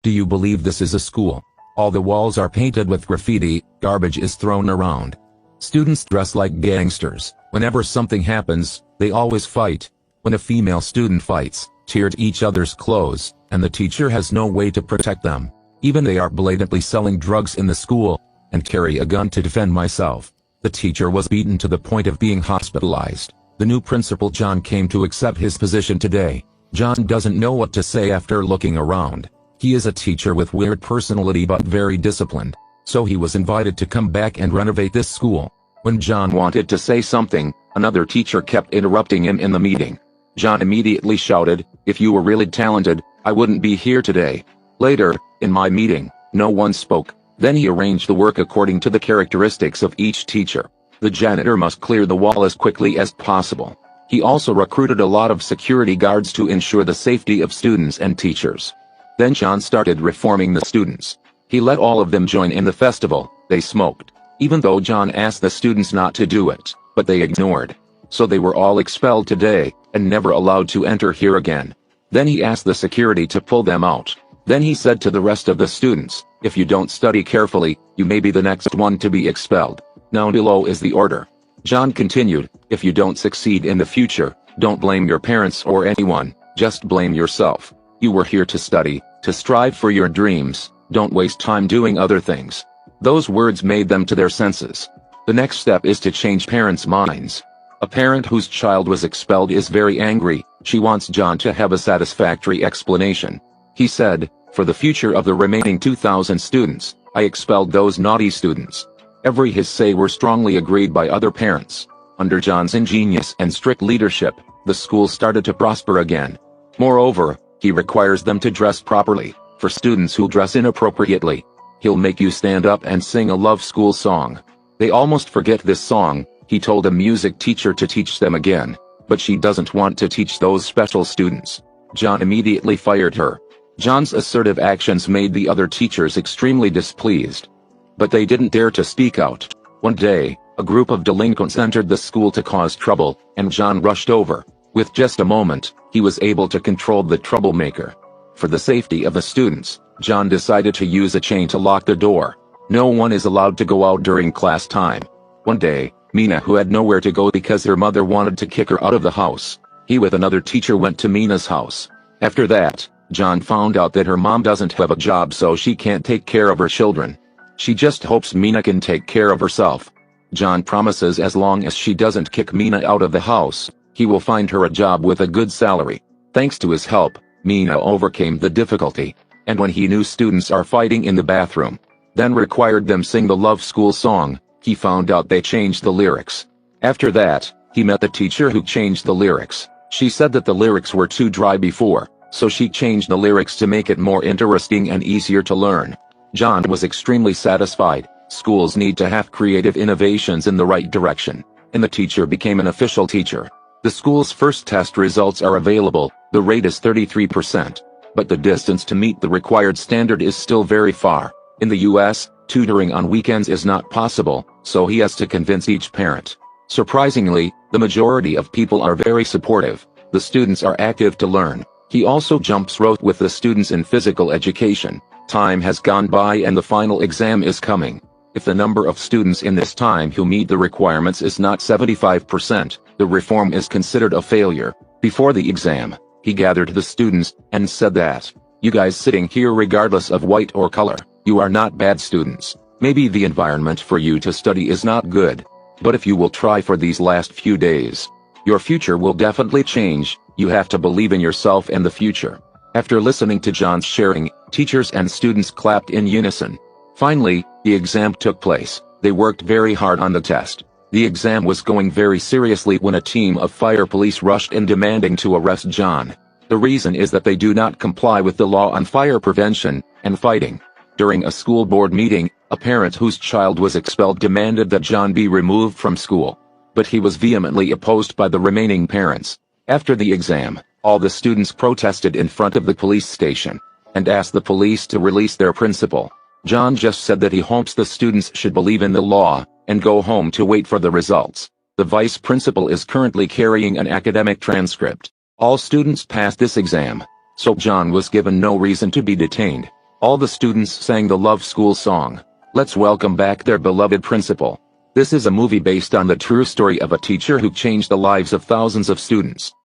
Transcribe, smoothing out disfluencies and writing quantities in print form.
Do you believe this is a school? All the walls are painted with graffiti, garbage is thrown around. Students dress like gangsters. Whenever something happens, they always fight. When a female student fights, tear each other's clothes, and the teacher has no way to protect them. Even they are blatantly selling drugs in the school, and carry a gun to defend myself. The teacher was beaten to the point of being hospitalized. The new principal John came to accept his position today. John doesn't know what to say after looking around. He is a teacher with weird personality but very disciplined. So he was invited to come back and renovate this school. When John wanted to say something, another teacher kept interrupting him in the meeting. John immediately shouted, "If you were really talented, I wouldn't be here today." Later, in my meeting, no one spoke. Then he arranged the work according to the characteristics of each teacher. The janitor must clear the wall as quickly as possible. He also recruited a lot of security guards to ensure the safety of students and teachers. Then John started reforming the students. He let all of them join in the festival. They smoked. Even though John asked the students not to do it, but they ignored. So they were all expelled today, and never allowed to enter here again. Then he asked the security to pull them out. Then he said to the rest of the students, "If you don't study carefully, you may be the next one to be expelled. Now below is the order." John continued, "If you don't succeed in the future, don't blame your parents or anyone, just blame yourself. You were here to study, to strive for your dreams, don't waste time doing other things." Those words made them to their senses. The next step is to change parents' minds. A parent whose child was expelled is very angry. She wants John to have a satisfactory explanation. He said, "For the future of the remaining 2,000 students, I expelled those naughty students." Every his say were strongly agreed by other parents. Under John's ingenious and strict leadership, the school started to prosper again. Moreover, he requires them to dress properly. For students who dress inappropriately, he'll make you stand up and sing a love school song. They almost forget this song. He told a music teacher to teach them again, but she doesn't want to teach those special students. John immediately fired her. John's assertive actions made the other teachers extremely displeased. But they didn't dare to speak out. One day, a group of delinquents entered the school to cause trouble, and John rushed over. With just a moment, he was able to control the troublemaker. For the safety of the students, John decided to use a chain to lock the door. No one is allowed to go out during class time. One day, Mina, who had nowhere to go because her mother wanted to kick her out of the house, he with another teacher went to Mina's house. After that, John found out that her mom doesn't have a job, so she can't take care of her children. She just hopes Mina can take care of herself. John promises as long as she doesn't kick Mina out of the house, he will find her a job with a good salary. Thanks to his help, Mina overcame the difficulty, and when he knew students are fighting in the bathroom, then required them sing the love school song, he found out they changed the lyrics. After that, he met the teacher who changed the lyrics. She said that the lyrics were too dry before, so she changed the lyrics to make it more interesting and easier to learn. John was extremely satisfied. Schools need to have creative innovations in the right direction, and the teacher became an official teacher. The school's first test results are available. The rate is 33%, but the distance to meet the required standard is still very far. In the US, tutoring on weekends is not possible, so he has to convince each parent. Surprisingly, the majority of people are very supportive. The students are active to learn. He also jumps rope with the students in physical education. Time has gone by and the final exam is coming. If the number of students in this time who meet the requirements is not 75%, the reform is considered a failure. Before the exam, he gathered the students and said that, "You guys sitting here regardless of white or color, you are not bad students. Maybe the environment for you to study is not good, but if you will try for these last few days, your future will definitely change. You have to believe in yourself and the future." After listening to John's sharing, teachers and students clapped in unison. Finally, the exam took place. They worked very hard on the test. The exam was going very seriously when a team of fire police rushed in demanding to arrest John. The reason is that they do not comply with the law on fire prevention and fighting. During a school board meeting, a parent whose child was expelled demanded that John be removed from school. But he was vehemently opposed by the remaining parents. After the exam, all the students protested in front of the police station and asked the police to release their principal. John just said that he hopes the students should believe in the law and go home to wait for the results. The vice principal is currently carrying an academic transcript. All students passed this exam, so John was given no reason to be detained. All the students sang the Love School song. Let's welcome back their beloved principal. This is a movie based on the true story of a teacher who changed the lives of thousands of students.